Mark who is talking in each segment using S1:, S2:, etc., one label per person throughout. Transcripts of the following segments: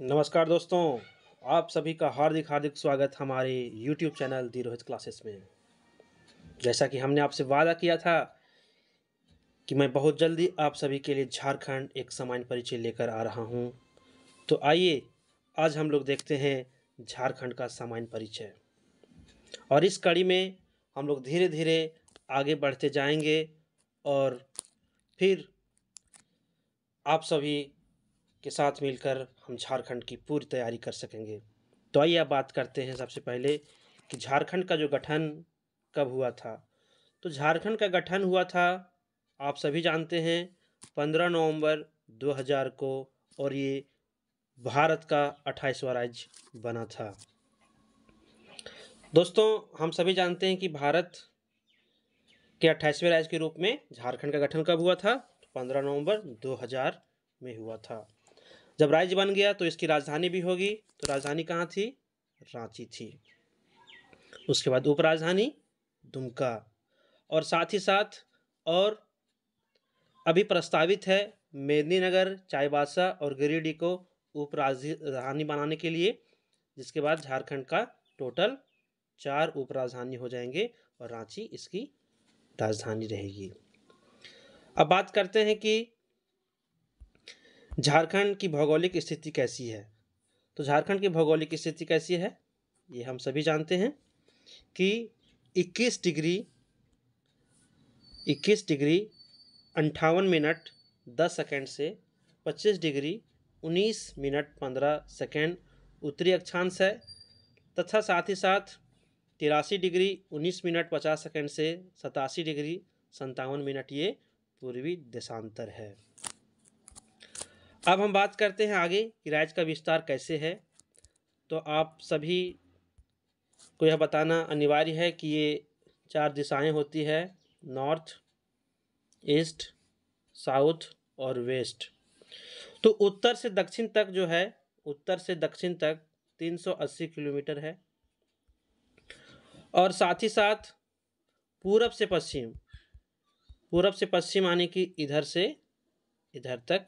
S1: नमस्कार दोस्तों, आप सभी का हार्दिक हार्दिक स्वागत हमारे YouTube चैनल दी रोहित क्लासेस में। जैसा कि हमने आपसे वादा किया था कि मैं बहुत जल्दी आप सभी के लिए झारखंड एक सामान्य परिचय लेकर आ रहा हूं। तो आइए आज हम लोग देखते हैं झारखंड का सामान्य परिचय, और इस कड़ी में हम लोग धीरे धीरे आगे बढ़ते जाएंगे और फिर आप सभी के साथ मिलकर हम झारखंड की पूरी तैयारी कर सकेंगे। तो आइए अब बात करते हैं सबसे पहले कि झारखंड का जो गठन कब हुआ था। तो झारखंड का गठन हुआ था, आप सभी जानते हैं, 15 नवंबर 2000 को, और ये भारत का 28वां राज्य बना था। दोस्तों, हम सभी जानते हैं कि भारत के 28वें राज्य के रूप में झारखंड का गठन कब हुआ था? 15 नवंबर 2000 में हुआ था। जब राज्य बन गया तो इसकी राजधानी भी होगी। तो राजधानी कहाँ थी? रांची थी। उसके बाद उपराजधानी दुमका, और साथ ही साथ और अभी प्रस्तावित है मेदिनीनगर, चाईबासा और गिरिडीह को उपराजधानी बनाने के लिए, जिसके बाद झारखंड का टोटल 4 उपराजधानी हो जाएंगे और रांची इसकी राजधानी रहेगी। अब बात करते हैं कि झारखंड की भौगोलिक स्थिति कैसी है। तो झारखंड की भौगोलिक स्थिति कैसी है ये हम सभी जानते हैं कि 21 डिग्री 58 मिनट 10 सेकंड से 25 डिग्री 19 मिनट 15 सेकंड उत्तरी अक्षांश है, तथा साथ ही साथ 83 डिग्री 19 मिनट 50 सेकंड से 87 डिग्री 57 मिनट ये पूर्वी देशांतर है। अब हम बात करते हैं आगे कि राज्य का विस्तार कैसे है। तो आप सभी को यह बताना अनिवार्य है कि ये 4 दिशाएं होती है: नॉर्थ, ईस्ट, साउथ और वेस्ट। तो उत्तर से दक्षिण तक जो है, उत्तर से दक्षिण तक 380 किलोमीटर है, और साथ ही साथ पूरब से पश्चिम आने की इधर से इधर तक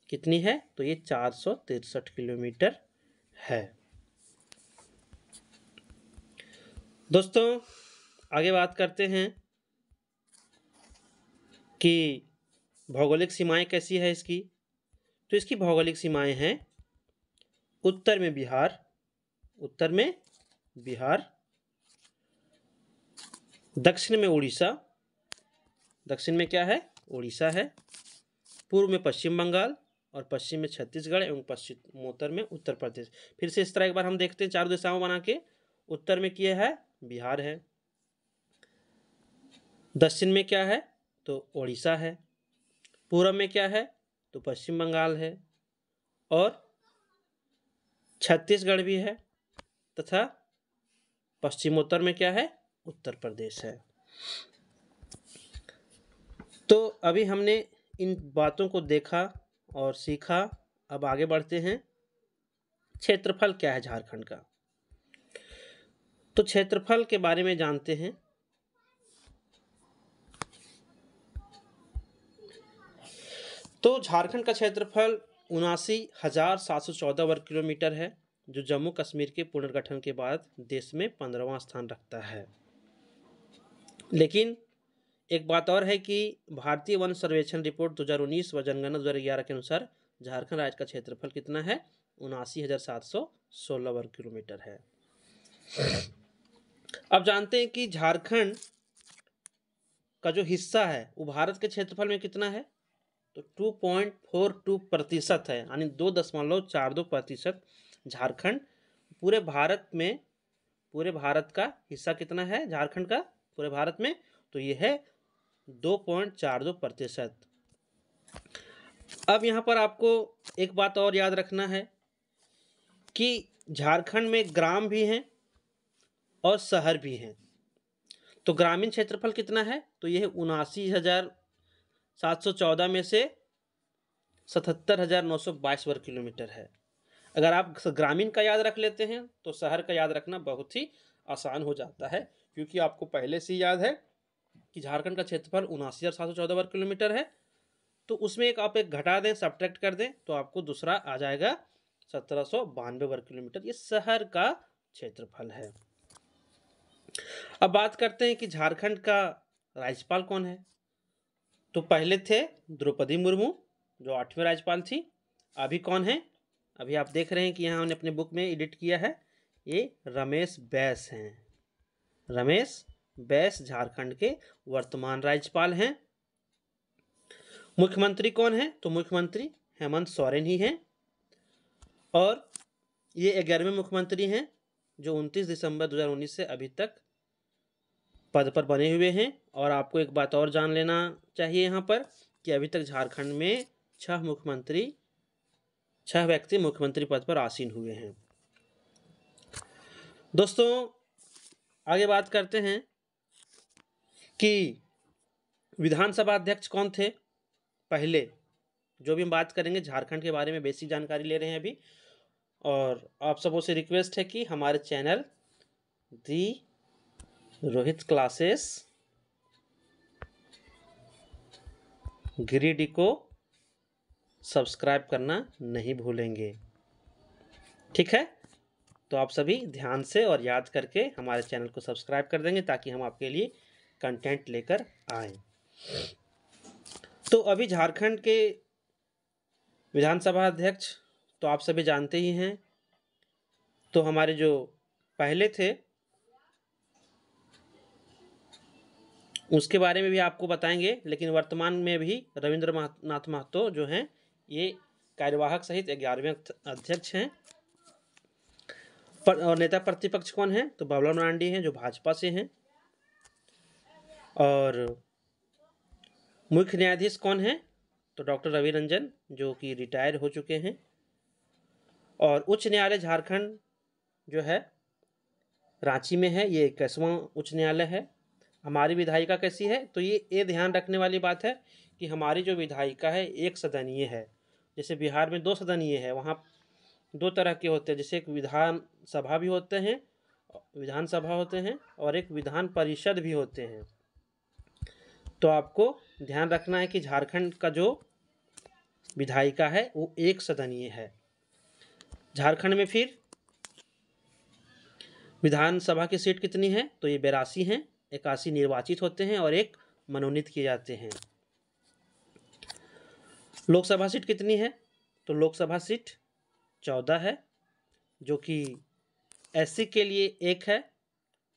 S1: कितनी है? तो ये 463 किलोमीटर है। दोस्तों, आगे बात करते हैं कि भौगोलिक सीमाएं कैसी है इसकी। तो इसकी भौगोलिक सीमाएं हैं: उत्तर में बिहार, दक्षिण में उड़ीसा, दक्षिण में क्या है? उड़ीसा है। पूर्व में पश्चिम बंगाल, और पश्चिम में छत्तीसगढ़ एवं पश्चिमोत्तर में उत्तर प्रदेश। फिर से इस तरह एक बार हम देखते हैं चारों दिशाओं बना के। उत्तर में क्या है? बिहार है। दक्षिण में क्या है? तो उड़ीसा है। पूर्व में क्या है? तो पश्चिम बंगाल है, और छत्तीसगढ़ भी है, तथा पश्चिमोत्तर में क्या है? उत्तर प्रदेश है। तो अभी हमने इन बातों को देखा और सीखा। अब आगे बढ़ते हैं। क्षेत्रफल क्या है झारखंड का? तो क्षेत्रफल के बारे में जानते हैं। तो झारखंड का क्षेत्रफल 79,714 वर्ग किलोमीटर है, जो जम्मू कश्मीर के पुनर्गठन के बाद देश में 15वां स्थान रखता है। लेकिन एक बात और है कि भारतीय वन सर्वेक्षण रिपोर्ट 2019 व जनगणना 2011 के अनुसार झारखंड राज्य का क्षेत्रफल कितना है? 79,716 वर्ग किलोमीटर है। अब जानते हैं कि झारखंड का जो हिस्सा है वो भारत के क्षेत्रफल में कितना है? तो 2.42% है, यानी 2.42% झारखंड पूरे भारत का हिस्सा कितना है झारखंड का पूरे भारत में? तो ये है 2.42%। अब यहाँ पर आपको एक बात और याद रखना है कि झारखंड में ग्राम भी हैं और शहर भी हैं। तो ग्रामीण क्षेत्रफल कितना है? तो यह 79,714 में से 77,922 वर्ग किलोमीटर है। अगर आप ग्रामीण का याद रख लेते हैं तो शहर का याद रखना बहुत ही आसान हो जाता है, क्योंकि आपको पहले से याद है कि झारखंड का क्षेत्रफल 79,714 वर्ग किलोमीटर है। तो उसमें आप एक घटा दें, सब्ट्रैक्ट कर दें, तो आपको दूसरा आ जाएगा 1792 वर्ग किलोमीटर ये शहर का क्षेत्रफल है। अब बात करते हैं कि झारखंड का राज्यपाल कौन है। तो पहले थे द्रौपदी मुर्मू जो 8वीं राज्यपाल थी। अभी कौन है? अभी आप देख रहे हैं कि यहाँ हमने अपने बुक में एडिट किया है, ये रमेश बैस हैं। रमेश बैस झारखंड के वर्तमान राज्यपाल हैं। मुख्यमंत्री कौन है? तो मुख्यमंत्री हेमंत सोरेन ही हैं और ये 11वें मुख्यमंत्री हैं जो 29 दिसंबर 2019 से अभी तक पद पर बने हुए हैं। और आपको एक बात और जान लेना चाहिए यहाँ पर कि अभी तक झारखंड में 6 व्यक्ति मुख्यमंत्री पद पर आसीन हुए हैं। दोस्तों आगे बात करते हैं कि विधानसभा अध्यक्ष कौन थे पहले। जो भी हम बात करेंगे झारखंड के बारे में बेसिक जानकारी ले रहे हैं अभी। और आप सबों से रिक्वेस्ट है कि हमारे चैनल दी रोहित क्लासेस गिरिडीह को सब्सक्राइब करना नहीं भूलेंगे, ठीक है। तो आप सभी ध्यान से और याद करके हमारे चैनल को सब्सक्राइब कर देंगे ताकि हम आपके लिए कंटेंट लेकर आएँ। तो अभी झारखंड के विधानसभा अध्यक्ष तो आप सभी जानते ही हैं। तो हमारे जो पहले थे उसके बारे में भी आपको बताएंगे, लेकिन वर्तमान में भी रविंद्रनाथ महतो जो हैं ये कार्यवाहक सहित 11वें अध्यक्ष हैं। और नेता प्रतिपक्ष कौन है? तो बाबूलाल मरांडी हैं जो भाजपा से हैं। और मुख्य न्यायाधीश कौन है? तो डॉक्टर रवि रंजन जो कि रिटायर हो चुके हैं। और उच्च न्यायालय झारखंड जो है रांची में है, ये 21वां उच्च न्यायालय है। हमारी विधायिका कैसी है? तो ये ध्यान रखने वाली बात है कि हमारी जो विधायिका है एक सदनीय है। जैसे बिहार में 2 सदनीय है, वहाँ 2 तरह के होते हैं। जैसे एक विधानसभा भी होते हैं, विधानसभा होते हैं और एक विधान परिषद भी होते हैं। तो आपको ध्यान रखना है कि झारखंड का जो विधायिका है वो एक सदनीय है। झारखंड में फिर विधानसभा की सीट कितनी है? तो ये 82 हैं। 81 निर्वाचित होते हैं और 1 मनोनीत किए जाते हैं। लोकसभा सीट कितनी है? तो लोकसभा सीट 14 है, जो कि एससी के लिए 1 है,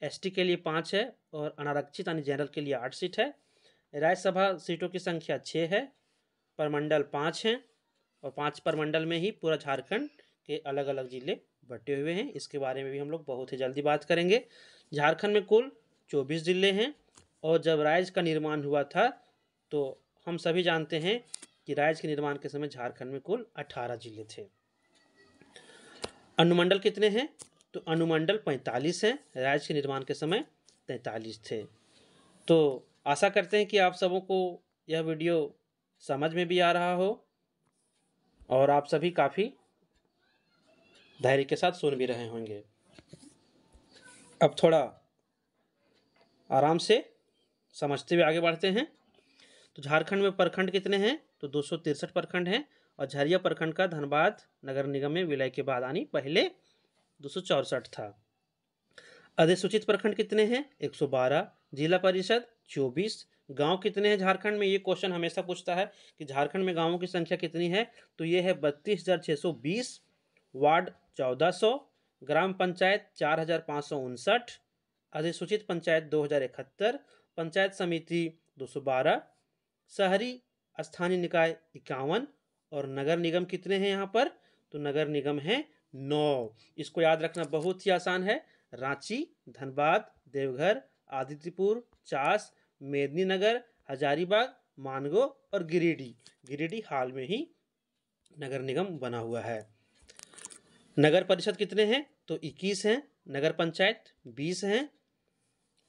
S1: एसटी के लिए 5 है और अनारक्षित यानी जनरल के लिए 8 सीट है। राज्यसभा सीटों की संख्या 6 है, प्रमंडल 5 हैं और 5 प्रमंडल में ही पूरा झारखंड के अलग अलग जिले बटे हुए हैं। इसके बारे में भी हम लोग बहुत ही जल्दी बात करेंगे। झारखंड में कुल 24 जिले हैं और जब राज्य का निर्माण हुआ था तो हम सभी जानते हैं कि राज्य के निर्माण के समय झारखंड में कुल 18 जिले थे। अनुमंडल कितने हैं? तो अनुमंडल 45 हैं। राज्य के निर्माण के समय 43 थे। तो आशा करते हैं कि आप सबों को यह वीडियो समझ में भी आ रहा हो और आप सभी काफ़ी धैर्य के साथ सुन भी रहे होंगे। अब थोड़ा आराम से समझते हुए आगे बढ़ते हैं। तो झारखंड में प्रखंड कितने हैं? तो 263 प्रखंड हैं और झरिया प्रखंड का धनबाद नगर निगम में विलय के बाद आनी पहले 264 था। अधिसूचित प्रखंड कितने हैं? 112। जिला परिषद 24। गांव कितने हैं झारखंड में? ये क्वेश्चन हमेशा पूछता है कि झारखंड में गांवों की संख्या कितनी है। तो ये है 32,620। वार्ड 1400। ग्राम पंचायत 4,559। अधिसूचित पंचायत 2071। पंचायत समिति 212। शहरी स्थानीय निकाय 51 और नगर निगम कितने हैं यहाँ पर? तो नगर निगम है 9। इसको याद रखना बहुत ही आसान है। रांची, धनबाद, देवघर, आदित्यपुर, चास, मेदिनीनगर, हजारीबाग, मानगो और गिरिडीह हाल में ही नगर निगम बना हुआ है। नगर परिषद कितने हैं? तो 21 हैं। नगर पंचायत 20 हैं।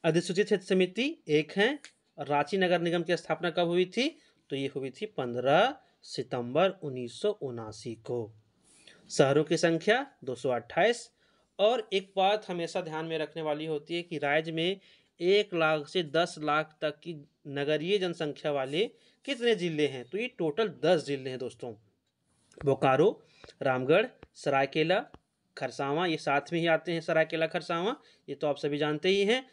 S1: अधिसूचित क्षेत्र समिति 1 है। और रांची नगर निगम की स्थापना कब हुई थी? तो ये हुई थी 15 सितंबर 1979 को। शहरों की संख्या 228। और एक बात हमेशा ध्यान में रखने वाली होती है कि राज्य में 1 लाख से 10 लाख तक की नगरीय जनसंख्या वाले कितने जिले हैं? तो ये टोटल 10 जिले हैं दोस्तों। बोकारो, रामगढ़, सरायकेला, खरसावां, ये साथ में ही आते हैं, सरायकेला खरसावां, ये तो आप सभी जानते ही हैं।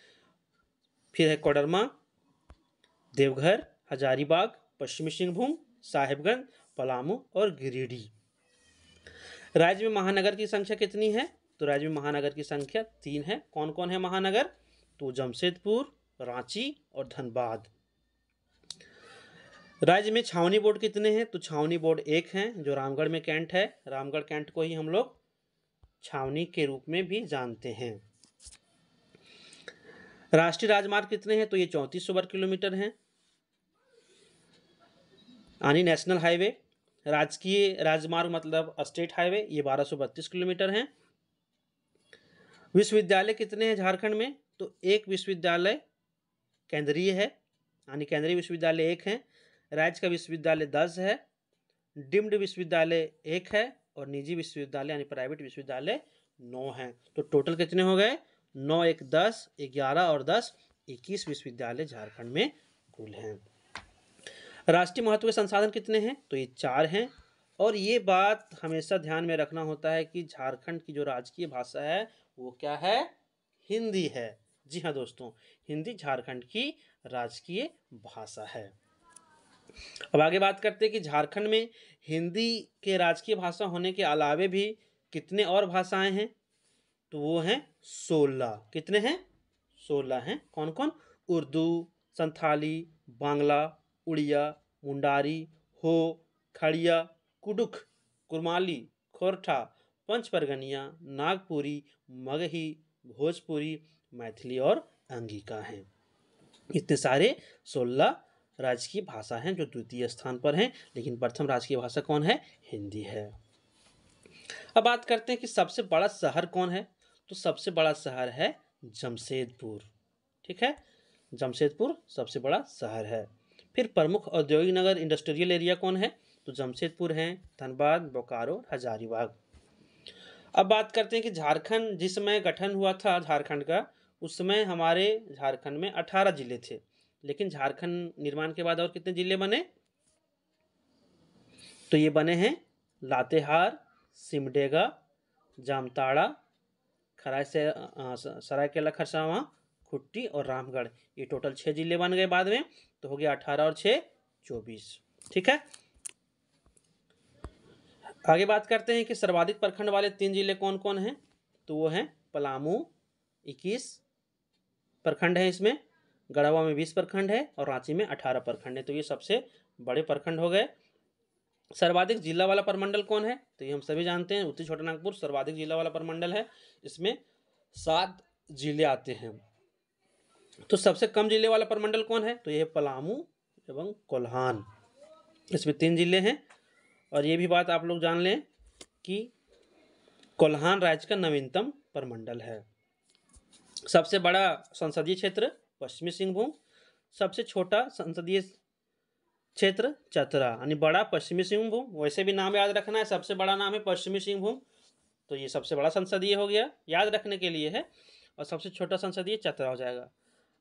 S1: फिर है कोडरमा, देवघर, हजारीबाग, पश्चिमी सिंहभूम, साहिबगंज, पलामू और गिरिडीह। राज्य में महानगर की संख्या कितनी है? तो राज्य में महानगर की संख्या 3 है। कौन कौन है महानगर? तो जमशेदपुर, रांची और धनबाद। राज्य में छावनी बोर्ड कितने हैं? तो छावनी बोर्ड 1 है, जो रामगढ़ में कैंट है। रामगढ़ कैंट को ही हम लोग छावनी के रूप में भी जानते हैं। राष्ट्रीय राजमार्ग कितने हैं? तो ये 3400 वर्ग किलोमीटर हैं, यानी नेशनल हाईवे। राजकीय राजमार्ग मतलब स्टेट हाईवे, ये 1232 किलोमीटर हैं। विश्वविद्यालय कितने हैं झारखंड में? तो एक विश्वविद्यालय केंद्रीय है, यानी केंद्रीय विश्वविद्यालय 1 है। राज्य का विश्वविद्यालय 10 है, डीम्ड विश्वविद्यालय 1 है और निजी विश्वविद्यालय यानी प्राइवेट विश्वविद्यालय 9 हैं। तो टोटल कितने हो गए? 9, 1, 10, 11 और 10, 21 विश्वविद्यालय झारखंड में कुल हैं। राष्ट्रीय महत्व के संसाधन कितने हैं? तो ये 4 हैं। और ये बात हमेशा ध्यान में रखना होता है कि झारखंड की जो राजकीय भाषा है वो क्या है? हिंदी है। जी हाँ दोस्तों, हिंदी झारखंड की राजकीय भाषा है। अब आगे बात करते हैं कि झारखंड में हिंदी के राजकीय भाषा होने के अलावे भी कितने और भाषाएं हैं? तो वो हैं 16। कितने हैं? 16 हैं। कौन कौन? उर्दू, संथाली, बांग्ला, उड़िया, मुंडारी, हो, खड़िया, कुडुख, कुरमाली, खोरठा, पंचपरगनिया, नागपुरी, मगही, भोजपुरी, मैथिली और अंगिका हैं। इतने सारे 16 राजकीय भाषा हैं जो द्वितीय स्थान पर हैं, लेकिन प्रथम राजकीय भाषा कौन है? हिंदी है। अब बात करते हैं कि सबसे बड़ा शहर कौन है? तो सबसे बड़ा शहर है जमशेदपुर। ठीक है, जमशेदपुर सबसे बड़ा शहर है। फिर प्रमुख औद्योगिक नगर इंडस्ट्रियल एरिया कौन है? तो जमशेदपुर है, धनबाद, बोकारो, हजारीबाग। अब बात करते हैं कि झारखंड जिस समय गठन हुआ था झारखंड का, उस समय हमारे झारखंड में 18 जिले थे, लेकिन झारखंड निर्माण के बाद और कितने जिले बने? तो ये बने हैं लातेहार, सिमडेगा, जामताड़ा, सरायकेला खरसावां, खुट्टी और रामगढ़। ये टोटल 6 जिले बन गए बाद में, तो हो गया 18 और 6 24। ठीक है, आगे बात करते हैं कि सर्वाधिक प्रखंड वाले 3 जिले कौन कौन हैं? तो वो हैं पलामू, 21 प्रखंड है इसमें, गढ़वा में 20 प्रखंड है और रांची में 18 प्रखंड है। तो ये सबसे बड़े प्रखंड हो गए। सर्वाधिक जिला वाला प्रमंडल कौन है? तो ये हम सभी जानते हैं, उत्तरी छोटानागपुर सर्वाधिक जिला वाला प्रमंडल है। इसमें 7 जिले आते हैं। तो सबसे कम जिले वाला प्रमंडल कौन है? तो ये है पलामू एवं कोल्हान। इसमें 3 जिले हैं। और ये भी बात आप लोग जान लें कि कोल्हान राज्य का नवीनतम प्रमंडल है। सबसे बड़ा संसदीय क्षेत्र पश्चिमी सिंहभूम, सबसे छोटा संसदीय क्षेत्र चतरा, यानी बड़ा पश्चिमी सिंहभूम। वैसे भी नाम याद रखना है, सबसे बड़ा नाम है पश्चिमी सिंहभूम, तो ये सबसे बड़ा संसदीय हो गया, याद रखने के लिए है। और सबसे छोटा संसदीय चतरा हो जाएगा।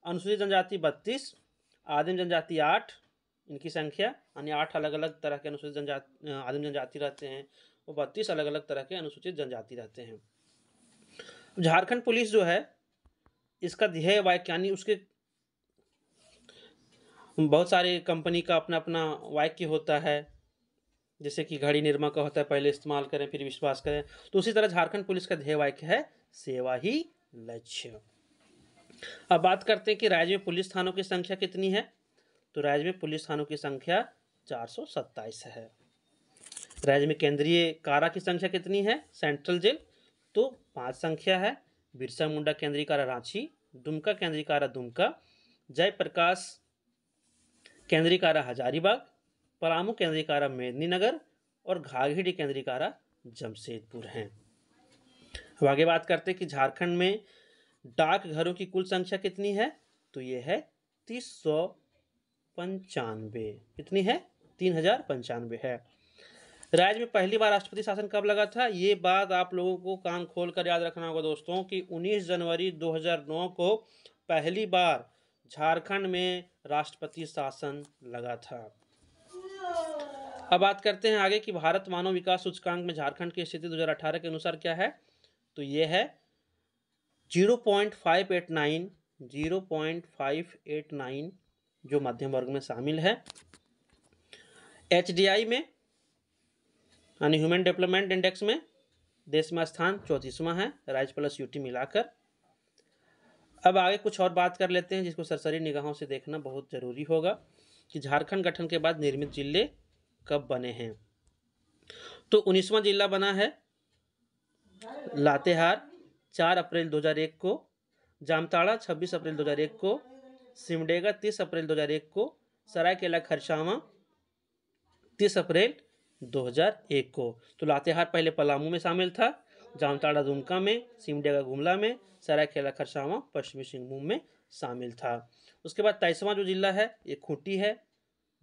S1: अनुसूचित जनजाति 32, आदिम जनजाति 8, इनकी संख्या यानी 8 अलग अलग तरह के अनुसूचित जनजाति आदिम जनजाति रहते हैं, वो 32 अलग अलग तरह के अनुसूचित जनजाति रहते हैं। झारखंड पुलिस जो है, इसका ध्येय वाक्य यानी उसके बहुत सारे कंपनी का अपना अपना वाक्य होता है, जैसे कि घड़ी निर्मा का होता है पहले इस्तेमाल करें फिर विश्वास करें, तो उसी तरह झारखंड पुलिस का ध्येय वाक्य है सेवा ही लक्ष्य। अब बात करते हैं कि राज्य में पुलिस थानों की संख्या कितनी है? तो राज्य में पुलिस थानों की संख्या 427 है। राज्य में केंद्रीय कारा की संख्या कितनी है? सेंट्रल जेल तो 5 संख्या है। बिरसा मुंडा केंद्रीय कारा रांची, दुमका केंद्रीय कारा दुमका, जयप्रकाश केंद्रीय कारा हजारीबाग, पलामू केंद्रीय कारा मेदिनीनगर और घाघीडी केंद्रीय कारा जमशेदपुर हैं। अब आगे बात करते हैं कि झारखंड में डाकघरों की कुल संख्या कितनी है? तो ये है 3095। कितनी है? 3095 है। राज्य में पहली बार राष्ट्रपति शासन कब लगा था? ये बात आप लोगों को कान खोल कर याद रखना होगा दोस्तों कि 19 जनवरी 2009 को पहली बार झारखंड में राष्ट्रपति शासन लगा था। अब बात करते हैं आगे कि भारत मानव विकास सूचकांक में झारखंड की स्थिति 2018 के अनुसार क्या है। तो ये है 0.589, 0.589 जो मध्यम वर्ग में शामिल है। HDI में यानी ह्यूमन डेवलपमेंट इंडेक्स में देश में स्थान 34वां है, राज्य प्लस यूटी मिलाकर। अब आगे कुछ और बात कर लेते हैं जिसको सरसरी निगाहों से देखना बहुत जरूरी होगा कि झारखंड गठन के बाद निर्मित जिले कब बने हैं। तो 19वां जिला बना है लातेहार 4 अप्रैल 2001 को, जामताड़ा 26 अप्रैल 2001 को, सिमडेगा 30 अप्रैल 2001 को, सरायकेला खरसावां 30 अप्रैल 2001 को। तो लातेहार पहले पलामू में शामिल था, जामताड़ा दुमका में, सिमडेगा गुमला में, सरायकेला खरसावां पश्चिमी सिंहभूम में शामिल था। उसके बाद 23वां जो जिला है ये खूंटी है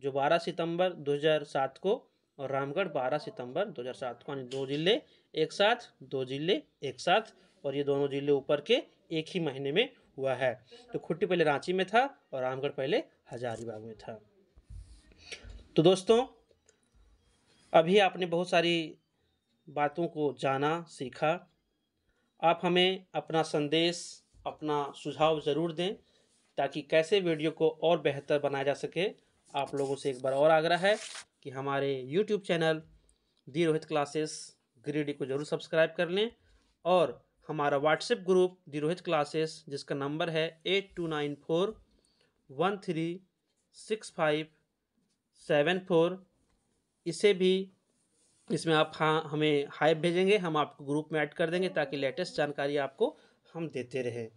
S1: जो 12 सितंबर 2007 को, और रामगढ़ 12 सितंबर 2007 को, यानी 2 जिले एक साथ, 2 जिले एक साथ, और ये दोनों जिले ऊपर के एक ही महीने में हुआ है। तो खूंटी पहले रांची में था और रामगढ़ पहले हजारीबाग में था। तो दोस्तों अभी आपने बहुत सारी बातों को जाना, सीखा। आप हमें अपना संदेश, अपना सुझाव ज़रूर दें ताकि कैसे वीडियो को और बेहतर बनाया जा सके। आप लोगों से एक बार और आग्रह है कि हमारे YouTube चैनल दी रोहित क्लासेस ग्रेड को ज़रूर सब्सक्राइब कर लें, और हमारा व्हाट्सएप ग्रुप दी रोहित क्लासेस जिसका नंबर है 8294136574, इसे भी, इसमें आप हमें हाय भेजेंगे, हम आपको ग्रुप में ऐड कर देंगे ताकि लेटेस्ट जानकारी आपको हम देते रहें।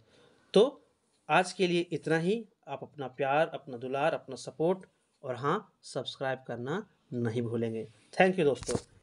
S1: तो आज के लिए इतना ही। आप अपना प्यार, अपना दुलार, अपना सपोर्ट और हाँ सब्सक्राइब करना नहीं भूलेंगे। थैंक यू दोस्तों।